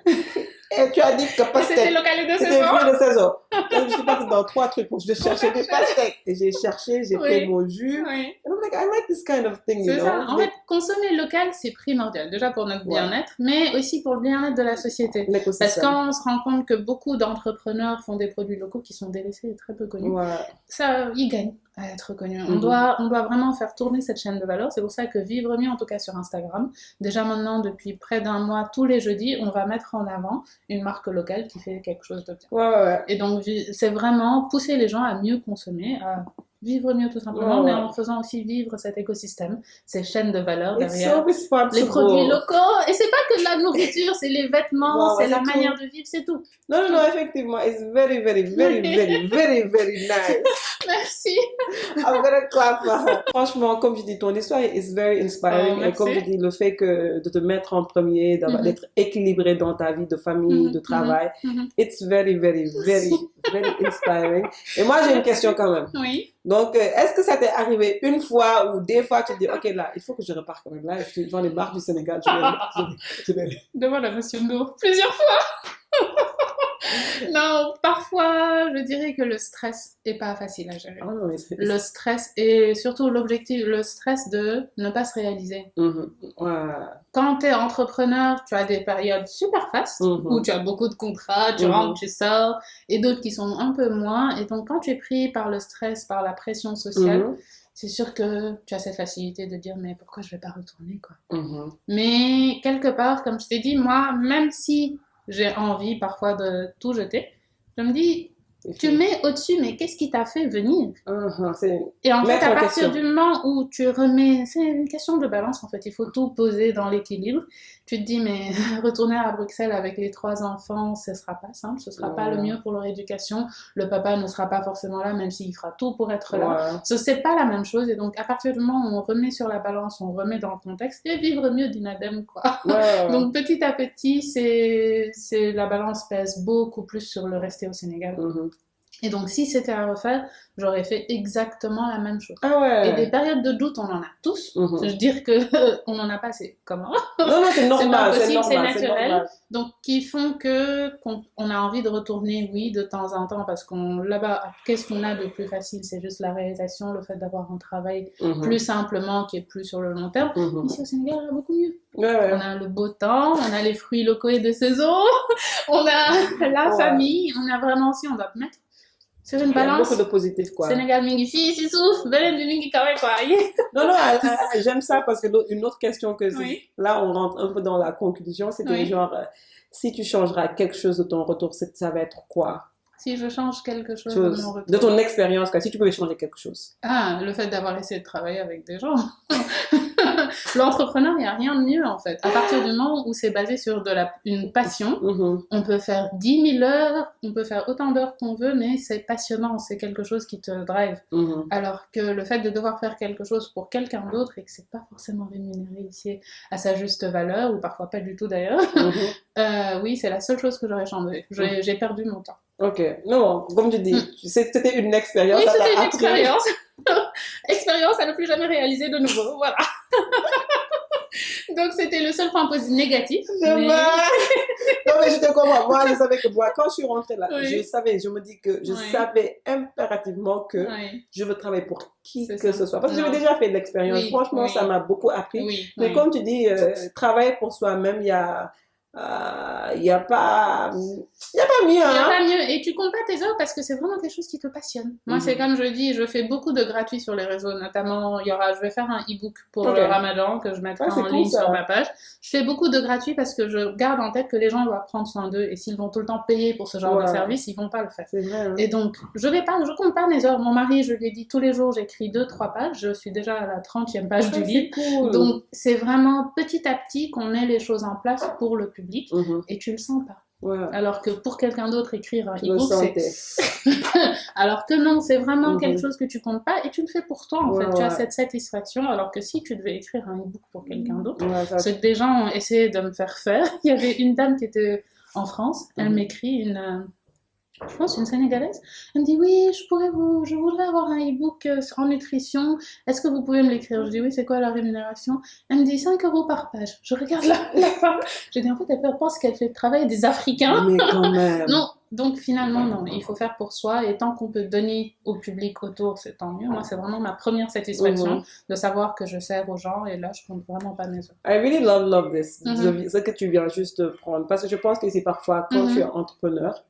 Et tu as dit que Et c'était pastèque, local de c'était saison. fruit de saison. Donc, je suis partie dans 3 trucs. Donc, je cherchais des pastèques. Et j'ai cherché, j'ai Oui. fait mon jus. Oui. And I'm like, I like this kind of thing, you C'est know. ça. En fait, consommer local, c'est primordial. Déjà pour notre bien-être, mais aussi pour le bien-être de la société. Parce L'écosystème. qu'on se rend compte que beaucoup d'entrepreneurs font des produits locaux qui sont délaissés et très peu connus. Ouais. Ça, ils gagnent à être connus. Mhm. On doit vraiment faire tourner cette chaîne de valeur. C'est pour ça que Vivre Mieux, en tout cas sur Instagram, déjà maintenant, depuis près d'un mois, tous les jeudis, on va mettre en avant une marque locale qui fait quelque chose de bien. Ouais. Et donc, c'est vraiment pousser les gens à mieux consommer, à vivre mieux tout simplement, Ouais. mais en faisant aussi vivre cet écosystème, ces chaînes de valeur It's derrière. so responsible. Les produits locaux, et c'est pas que de la nourriture, c'est les vêtements, Ouais, c'est la c'est manière de vivre, c'est tout. Non, effectivement, it's very, very, very, very, very, very nice. Merci. I'm gonna clap for her. Franchement, comme je dis, ton histoire is very inspiring. Oh, et comme je merci. dis, le fait que de te mettre en premier, d'être équilibré dans ta vie de famille, de travail, it's very, very, very, very inspiring. Et moi, j'ai une question quand même. Oui. Donc, est-ce que ça t'est arrivé une fois ou des fois tu te dis, ok, là, il faut que je reparte quand même. Là, j'en ai marre du Sénégal. Je vais aller. Devant la Monsieur Ndour. Plusieurs fois. Non, parfois, je dirais que le stress est pas facile à gérer. Oh, non, mais c'est... Le stress et surtout l'objectif, le stress de ne pas se réaliser. Ouais. Quand tu es entrepreneur, tu as des périodes super fastes où tu as beaucoup de contrats, tu rentres, tu sors, et d'autres qui sont un peu moins. Et donc, quand tu es pris par le stress, par la pression sociale, c'est sûr que tu as cette facilité de dire mais pourquoi je vais pas retourner quoi. Mais quelque part, comme je t'ai dit, moi, même si j'ai envie parfois de tout jeter, je me dis tu mets au-dessus, mais qu'est-ce qui t'a fait venir? Et en fait, à partir du moment où tu remets, c'est une question de balance en fait, il faut tout poser dans l'équilibre. Tu te dis, mais retourner à Bruxelles avec les 3 enfants, ce sera pas simple, ce sera pas le mieux pour leur éducation. Le papa ne sera pas forcément là, même s'il fera tout pour être là. C'est pas la même chose. Et donc, à partir du moment où on remet sur la balance, on remet dans le contexte, et vivre mieux d'Inadem, quoi. Donc, petit à petit, la balance pèse beaucoup plus sur le rester au Sénégal. Et donc, si c'était à refaire, j'aurais fait exactement la même chose. Ah ouais. Et des périodes de doute, on en a tous. Je veux dire que on n'en a pas, c'est comment? Non, c'est normal, c'est pas possible, c'est naturel. Donc, qui font que on a envie de retourner, oui, de temps en temps, parce qu'on là-bas, qu'est-ce qu'on a de plus facile? C'est juste la réalisation, le fait d'avoir un travail plus simplement, qui est plus sur le long terme. Ici au Sénégal, on a beaucoup mieux. Ouais. On a le beau temps, on a les fruits locaux et de saison, on a la famille, on a vraiment, si on doit mettre sur une balance. Beaucoup de positifs, quoi. Sénégal, mingi fi, si souffle, belen de mingi kawe, quoi. Non, j'aime ça parce que une autre question que là, on rentre un peu dans la conclusion, c'était genre, si tu changeras quelque chose de ton retour, ça va être quoi? Si je change quelque chose de mon retour. De ton expérience, quoi, si tu pouvais changer quelque chose. Ah, le fait d'avoir essayé de travailler avec des gens. L'entrepreneur, il n'y a rien de mieux en fait. À partir du moment où c'est basé sur une passion, on peut faire 10 000 heures, on peut faire autant d'heures qu'on veut, mais c'est passionnant, c'est quelque chose qui te drive. Alors que le fait de devoir faire quelque chose pour quelqu'un d'autre et que c'est pas forcément rémunéré ici à sa juste valeur, ou parfois pas du tout d'ailleurs, oui, c'est la seule chose que j'aurais changé. J'ai perdu mon temps. Ok, non, comme tu dis, c'était une expérience. Oui, c'était une expérience. Expérience à ne plus jamais réaliser de nouveau, voilà. Donc c'était le seul point négatif. Non, mais je te comprends. Moi, je savais que quand je suis rentrée là, je me dis que je savais impérativement que je veux travailler pour qui que ce soit. Parce que j'avais déjà fait de l'expérience. Franchement, ça m'a beaucoup appris. Mais comme tu dis, travailler pour soi-même, il y a pas mieux. Il y a pas mieux. Et tu comptes pas tes heures parce que c'est vraiment quelque chose qui te passionne. Moi, c'est comme je dis, je fais beaucoup de gratuits sur les réseaux. Notamment, je vais faire un e-book pour le Ramadan que je mettrai en ligne sur ma page. Je fais beaucoup de gratuits parce que je garde en tête que les gens doivent prendre soin d'eux. Et s'ils vont tout le temps payer pour ce genre de service, ils vont pas le faire. C'est vrai, Et donc, je compte pas mes heures. Mon mari, je lui ai dit tous les jours, j'écris 2-3 pages. Je suis déjà à la 30e page du livre. Cool. Donc, c'est vraiment petit à petit qu'on met les choses en place pour le public. Et tu le sens pas. Alors que pour quelqu'un d'autre, écrire un e-book, c'est... Alors que non, c'est vraiment quelque chose que tu comptes pas et tu le fais pour toi, en fait. Tu as cette satisfaction, alors que si tu devais écrire un e-book pour quelqu'un d'autre, ce que des gens ont essayé de me faire faire. Il y avait une dame qui était en France, elle m'écrit je pense une Sénégalaise. Elle me dit oui, je voudrais avoir un e-book en nutrition. Est-ce que vous pouvez me l'écrire? Je dis oui, c'est quoi la rémunération? Elle me dit 5 € par page. Je regarde la femme. Je dis en fait, elle pense qu'elle fait le travail des Africains. Mais quand même. Non, donc finalement, non. Il faut faire pour soi et tant qu'on peut donner au public autour, c'est tant mieux. Moi, c'est vraiment ma première satisfaction de savoir que je sers aux gens et là, je compte vraiment pas mes heures. I really love this. Ce que tu viens juste prendre. Parce que je pense que c'est parfois quand tu es entrepreneur,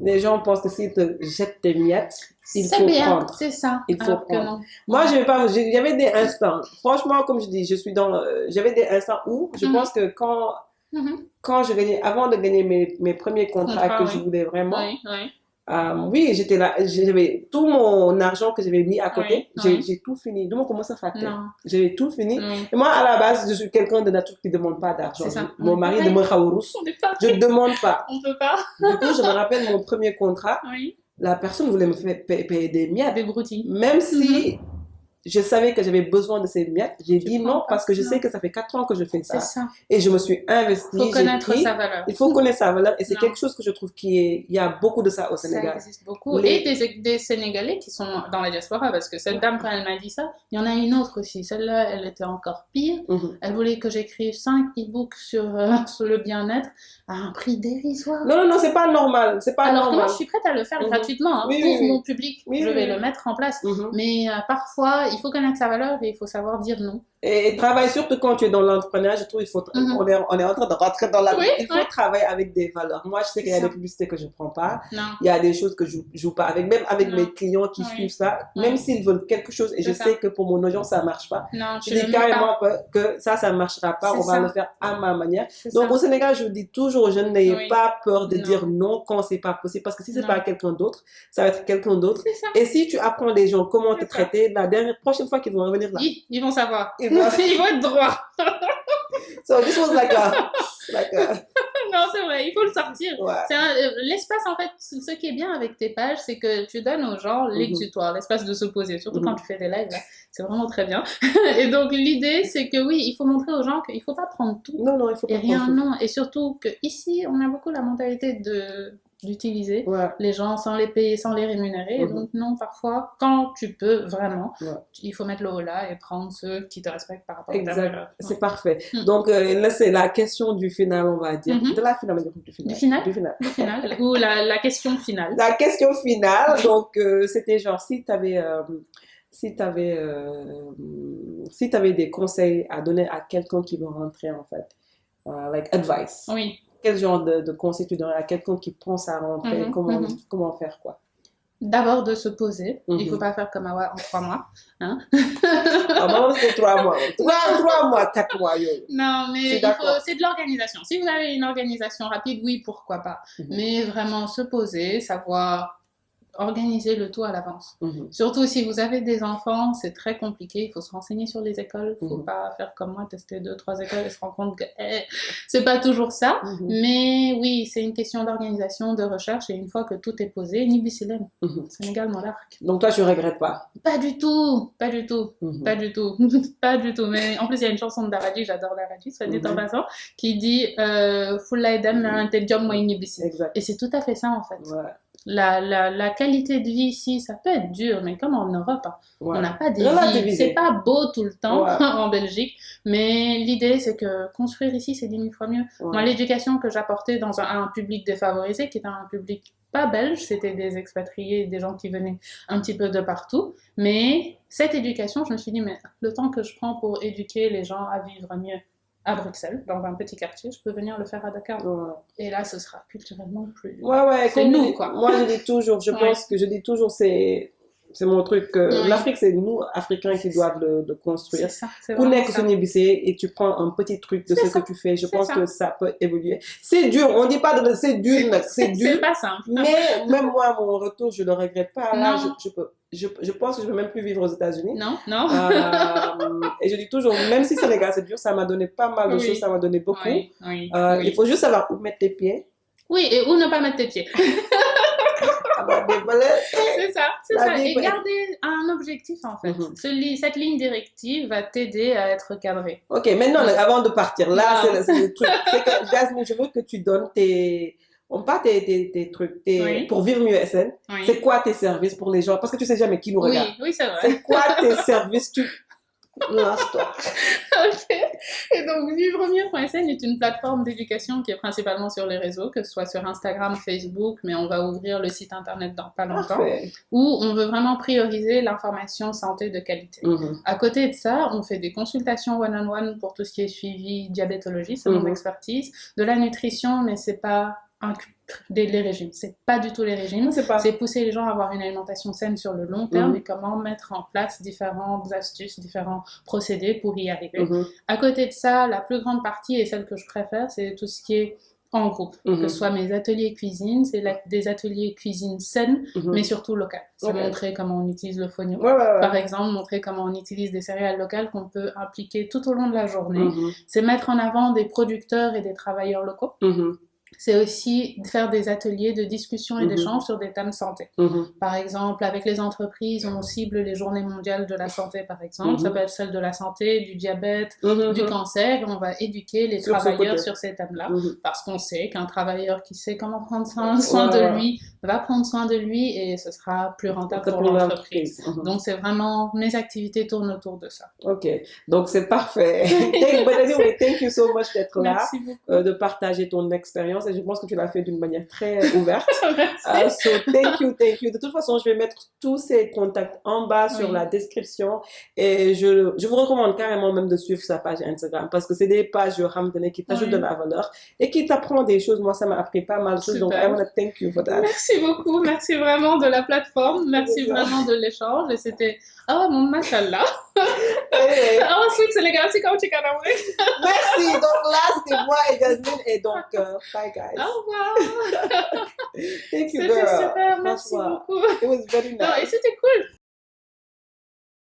les gens pensent que s'ils te jettent tes miettes, il faut prendre. C'est ça. Il faut prendre. Moi, je vais pas. Il y avait des instants. Franchement, comme je dis, j'avais des instants où je pense que quand je gagnais, avant de gagner mes premiers contrats que je voulais vraiment. Oui, j'étais là, j'avais tout mon argent que j'avais mis à côté, j'ai tout fini. Donc, on commence à faire j'avais tout fini. Et moi, à la base, je suis quelqu'un de nature qui ne demande pas d'argent. Mon mari demande Khaourous. Je ne demande pas. On peut pas. Du coup, je me rappelle mon premier contrat. La personne voulait me faire payer des miettes. Des broutilles. Même si je savais que j'avais besoin de ces miettes. J'ai dit non parce que je sais que ça fait 4 ans que je fais ça. C'est ça. Et je me suis investie. Il faut connaître sa valeur. Il faut connaître sa valeur. Et c'est quelque chose que je trouve il y a beaucoup de ça au Sénégal. Ça existe beaucoup. Et des Sénégalais qui sont dans la diaspora. Parce que cette dame, quand elle m'a dit ça, il y en a une autre aussi. Celle-là, elle était encore pire. Elle voulait que j'écrive 5 e-books sur le bien-être à un prix dérisoire. Non, c'est pas normal. C'est pas Alors normal. que moi, je suis prête à le faire gratuitement pour mon public. Je vais le mettre en place. Mais parfois, il faut connaître sa valeur et il faut savoir dire non. Et travaille surtout quand tu es dans l'entrepreneuriat, je trouve on est en train de rentrer dans la vie. Il faut travailler avec des valeurs. Moi, je sais qu'il y a des publicités que je ne prends pas. Il y a des choses que je ne joue pas avec. Même avec mes clients qui suivent ça, même s'ils veulent quelque chose et je sais que pour mon audience, ça ne marche pas. Je dis carrément que ça ne marchera pas. On va le faire à ma manière. Donc, au Sénégal, je dis toujours aux jeunes, n'ayez pas peur de dire non quand ce n'est pas possible. Parce que si ce n'est pas quelqu'un d'autre, ça va être quelqu'un d'autre. Et si tu apprends les gens comment te traiter, la prochaine fois qu'ils vont revenir là, ils vont savoir. Ils vont être droits. So this was like a... Non, c'est vrai, il faut le sortir. L'espace, en fait, ce qui est bien avec tes pages, c'est que tu donnes aux gens l'exutoire, l'espace de se poser. Surtout quand tu fais des lives, là, c'est vraiment très bien. Et donc, l'idée, c'est que oui, il faut montrer aux gens qu'il ne faut pas prendre tout. Non, il faut pas prendre tout. Et surtout qu'ici, on a beaucoup la mentalité d'utiliser Ouais. les gens sans les payer, sans les rémunérer. Et Mhm. donc, non, parfois, quand tu peux vraiment, Ouais. il faut mettre le haut là et prendre ceux qui te respectent par rapport à ta Exact. valeur. C'est Ouais. parfait. Mm. Donc, là, c'est la question du final, on va dire. Mhm. De la finale, du final. Du final? Du final. Du final, ou la question finale. La question finale, donc, c'était genre, si t'avais des conseils à donner à quelqu'un qui veut rentrer, en fait, like advice, Oui. quel genre de conseils tu donnerais à quelqu'un qui pense à rentrer, Mhm, comment, comment faire, quoi? D'abord de se poser. Il ne faut Mhm. pas faire comme Awa en 3 mois. Hein? Ah, maman, c'est 3 mois. 3 mois, 4 mois, yo. Non, Je mais suis d'accord. c'est de l'organisation. Si vous avez une organisation rapide, oui, pourquoi pas. Mhm. Mais vraiment se poser, savoir organiser le tout à l'avance. Mhm. Surtout si vous avez des enfants, c'est très compliqué. Il faut se renseigner sur les écoles. Il ne faut Mhm. pas faire comme moi, tester 2-3 écoles et se rendre compte que c'est pas toujours ça. Mhm. Mais oui, c'est une question d'organisation, de recherche. Et une fois que tout est posé, Nibisilem, Mhm. Sénégal, Monarque. Donc, toi, tu regrettes pas? Pas du tout, pas du tout. Mhm. Pas du tout, pas du tout. Mais en plus, il y a une chanson de Daradi, j'adore Daradi, soit dit en Mhm. passant, qui dit Fulla Edem, un tel job, moi, inibisi. Exact. Et c'est tout à fait ça, en fait. Ouais. La qualité de vie ici, ça peut être dur, mais comme en Europe, hein, Ouais. on n'a pas des vies. Relativiser. C'est pas beau tout le temps Ouais. en Belgique, mais l'idée, c'est que construire ici, c'est 10 000 fois mieux. Ouais. Moi, l'éducation que j'apportais dans un public défavorisé, qui était un public pas belge, c'était des expatriés, des gens qui venaient un petit peu de partout. Mais cette éducation, je me suis dit, mais le temps que je prends pour éduquer les gens à vivre mieux à Bruxelles, dans un petit quartier, je peux venir le faire à Dakar. Ouais. Et là, ce sera culturellement plus... Ouais, C'est comme nous, je dis- quoi. Moi, je dis toujours, je Ouais. pense que je dis toujours, c'est mon truc. Ouais. L'Afrique, c'est nous, Africains, qui doivent le construire. C'est ça, c'est Ku vraiment nekk ça. suñu bisee et tu prends un petit truc de C'est ce ça. que tu fais. Je C'est pense ça. que ça peut évoluer. C'est dur, on dit pas de c'est dur, mais c'est dur. C'est pas simple. Mais même moi, mon retour, je le regrette pas. Là, Non. je pense que je peux même plus vivre aux États-Unis. Non, non. Et je dis toujours, même si Sénégal c'est dur, ça m'a donné pas mal de Oui. choses, ça m'a donné beaucoup. Oui, oui, Il oui. faut juste savoir où mettre tes pieds. Oui, et où ne pas mettre tes pieds. Ah bah, désolé. C'est ça, c'est La ça. vie Et peut être- garder un objectif, en fait. Mhm. Cette ligne directive va t'aider à être cadré. Ok, maintenant, avant de partir, là, Non. c'est le truc. C'est que, Jasmine, je veux que tu donnes tes trucs, Oui. pour vivre mieux SN. Oui. C'est quoi tes services pour les gens? Parce que tu sais jamais qui nous Oui, regarde. oui, c'est vrai. C'est quoi tes services? Lance-toi. Ok. Et donc, vivremieux.sn est une plateforme d'éducation qui est principalement sur les réseaux, que ce soit sur Instagram, Facebook, mais on va ouvrir le site internet dans pas longtemps, Parfait. où on veut vraiment prioriser l'information santé de qualité. Mhm. À côté de ça, on fait des consultations one-on-one pour tout ce qui est suivi diabétologie, c'est mon Mhm. expertise, de la nutrition, mais c'est pas les régimes, c'est pas du tout les régimes. C'est pas. C'est pousser les gens à avoir une alimentation saine sur le long terme Mhm. et comment mettre en place différentes astuces, différents procédés pour y arriver. Mhm. À côté de ça, la plus grande partie et celle que je préfère, c'est tout ce qui est en groupe. Mhm. Que ce soit mes ateliers cuisine, c'est des ateliers cuisine saines, Mhm. mais surtout locales. C'est Ok. montrer comment on utilise le fonio. Ouais, ouais, ouais. Par exemple, montrer comment on utilise des céréales locales qu'on peut impliquer tout au long de la journée. Mhm. C'est mettre en avant des producteurs et des travailleurs locaux. Mhm. C'est aussi faire des ateliers de discussion et Mhm. d'échange sur des thèmes santé. Mhm. Par exemple, avec les entreprises, on cible les journées mondiales de la santé, par exemple. Mhm. Ça peut être celle de la santé, du diabète, Mhm. du cancer. Et on va éduquer les Sur ce travailleurs côté. sur ces thèmes-là. Mhm. Parce qu'on sait qu'un travailleur qui sait comment prendre soin de Ouais. lui va prendre soin de lui et ce sera plus rentable pour Pour l'entreprise. l'entreprise. Mhm. Donc, c'est vraiment, mes activités tournent autour de ça. Ok, donc c'est parfait. But anyway, thank you so much d'être là, Merci beaucoup. de partager ton expérience et je pense que tu l'as fait d'une manière très ouverte. Merci. So thank you, thank you. De toute façon, je vais mettre tous ces contacts en bas sur Oui. la description et je vous recommande carrément même de suivre sa page Instagram parce que c'est des pages qui t'ajoutent Oui. de la valeur et qui t'apprend des choses. Moi, ça m'a appris pas mal de choses, donc Super. I want to thank you for that. Merci beaucoup, merci vraiment de la plateforme, merci vraiment de l'échange et c'était mon machallah. Anyway, Sweet Sénégal, c'est comme tu can avoir. merci. Donc là, c'était moi et Jasmine et donc bye guys. Au revoir. Thank you, C'était girl. super, merci Franchement, beaucoup. it was very Non, et nice. c'était cool.